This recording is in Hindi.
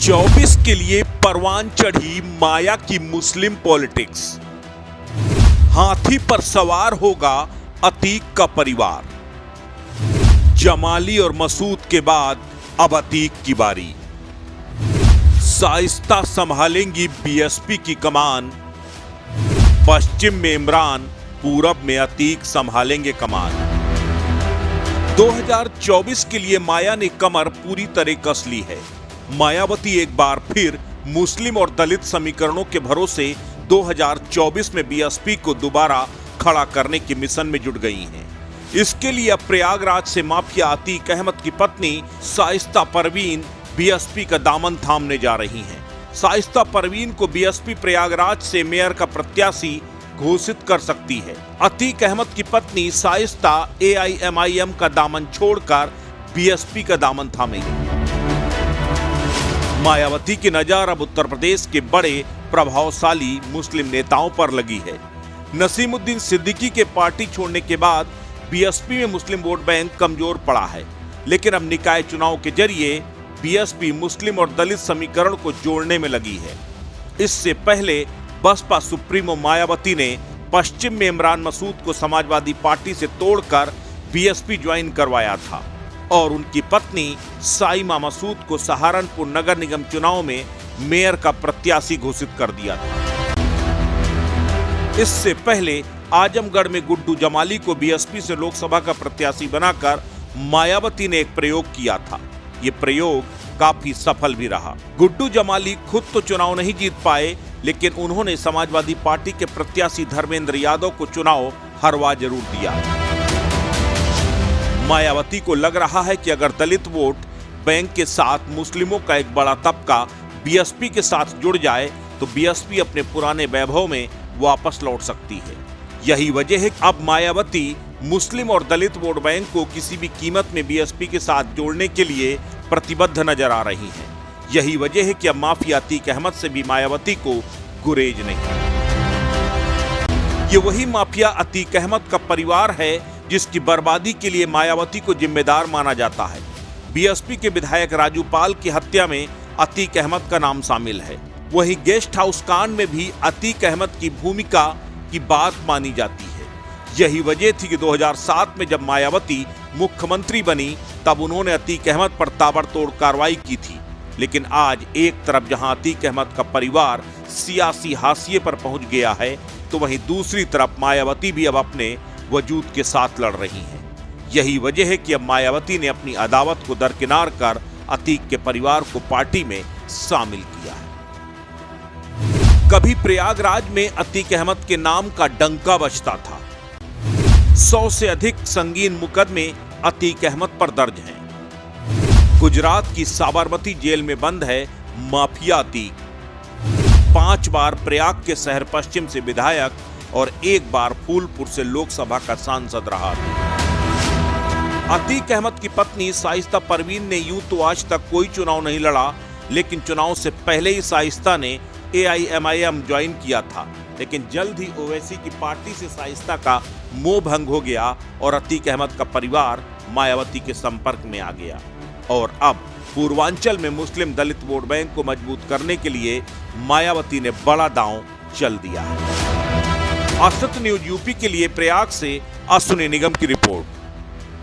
24 के लिए परवान चढ़ी माया की मुस्लिम पॉलिटिक्स। हाथी पर सवार होगा अतीक का परिवार। जमाली और मसूद के बाद अब अतीक की बारी। शाइस्ता संभालेंगी बीएसपी की कमान। पश्चिम में इमरान, पूरब में अतीक संभालेंगे कमान। 2024 के लिए माया ने कमर पूरी तरह कस ली है। मायावती एक बार फिर मुस्लिम और दलित समीकरणों के भरोसे 2024 में बीएसपी को दोबारा खड़ा करने के मिशन में जुट गई हैं। इसके लिए अब प्रयागराज से माफिया अतीक अहमद की पत्नी शाइस्ता परवीन बीएसपी का दामन थामने जा रही हैं। शाइस्ता परवीन को बीएसपी प्रयागराज से मेयर का प्रत्याशी घोषित कर सकती है। अतीक अहमद की पत्नी शाइस्ता एआईएमआईएम का दामन छोड़कर बीएसपी का दामन थामेगी। मायावती की नजर अब उत्तर प्रदेश के बड़े प्रभावशाली मुस्लिम नेताओं पर लगी है। नसीमुद्दीन सिद्दीकी के पार्टी छोड़ने के बाद बीएसपी में मुस्लिम वोट बैंक कमजोर पड़ा है, लेकिन अब निकाय चुनाव के जरिए बीएसपी मुस्लिम और दलित समीकरण को जोड़ने में लगी है। इससे पहले बसपा सुप्रीमो मायावती ने पश्चिम में इमरान मसूद को समाजवादी पार्टी से तोड़कर बीएसपी ज्वाइन करवाया था और उनकी पत्नी साइमा मसूद को सहारनपुर नगर निगम चुनाव में मेयर का प्रत्याशी घोषित कर दिया था। इससे पहले आजमगढ़ में गुड्डू जमाली को बीएसपी से लोकसभा का प्रत्याशी बनाकर मायावती ने एक प्रयोग किया था। ये प्रयोग काफी सफल भी रहा। गुड्डू जमाली खुद तो चुनाव नहीं जीत पाए, लेकिन उन्होंने समाजवादी पार्टी के प्रत्याशी धर्मेंद्र यादव को चुनाव हरवा जरूर दिया। मायावती को लग रहा है कि अगर दलित वोट बैंक के साथ मुस्लिमों का एक बड़ा तबका बीएसपी के साथ जुड़ जाए तो बीएसपी अपने पुराने वैभव में वापस लौट सकती है। यही वजह है कि अब मायावती मुस्लिम और दलित वोट बैंक को किसी भी कीमत में बीएसपी के साथ जोड़ने के लिए प्रतिबद्ध नजर आ रही हैं। यही वजह है कि अब माफिया अतीक अहमद से भी मायावती को गुरेज नहीं। ये वही माफिया अतीक अहमद का परिवार है जिसकी बर्बादी के लिए मायावती को जिम्मेदार माना जाता है। बीएसपी के विधायक राजू पाल की हत्या में अतीक अहमद का नाम शामिल है। वहीं गेस्ट हाउस कांड में भी अतीक अहमद की भूमिका की बात मानी जाती है। यही वजह थी कि 2007 में जब मायावती मुख्यमंत्री बनी तब उन्होंने अतीक अहमद पर ताबड़तोड़ कार्रवाई की थी। लेकिन आज एक तरफ जहां अतीक अहमद का परिवार सियासी हाशिए पर पहुंच गया है, तो वहीं दूसरी तरफ मायावती भी अब अपने वजूद के साथ लड़ रही हैं। यही वजह है कि अब मायावती ने अपनी अदावत को दरकिनार कर अतीक के परिवार को पार्टी में शामिल किया है। कभी प्रयागराज में अतीक अहमद के नाम का डंका बजता था। 100 से अधिक संगीन मुकदमे अतीक अहमद पर दर्ज हैं। गुजरात की साबरमती जेल में बंद है माफिया अतीक। 5 बार प्रयाग के शहर पश्चिम से विधायक और 1 बार फूलपुर से लोकसभा का सांसद रहा था। अतीक अहमद की पत्नी शाइस्ता परवीन ने यूं तो आज तक कोई चुनाव नहीं लड़ा, लेकिन चुनाव से पहले ही शाइस्ता ने एआईएमआईएम ज्वाइन किया था। लेकिन जल्द ही ओवैसी की पार्टी से शाइस्ता का मोह भंग हो गया और अतीक अहमद का परिवार मायावती के संपर्क में आ गया। और अब पूर्वांचल में मुस्लिम दलित वोट बैंक को मजबूत करने के लिए मायावती ने बड़ा दांव चल दिया है। असत न्यूज यूपी के लिए प्रयाग से अश्विनी निगम की रिपोर्ट।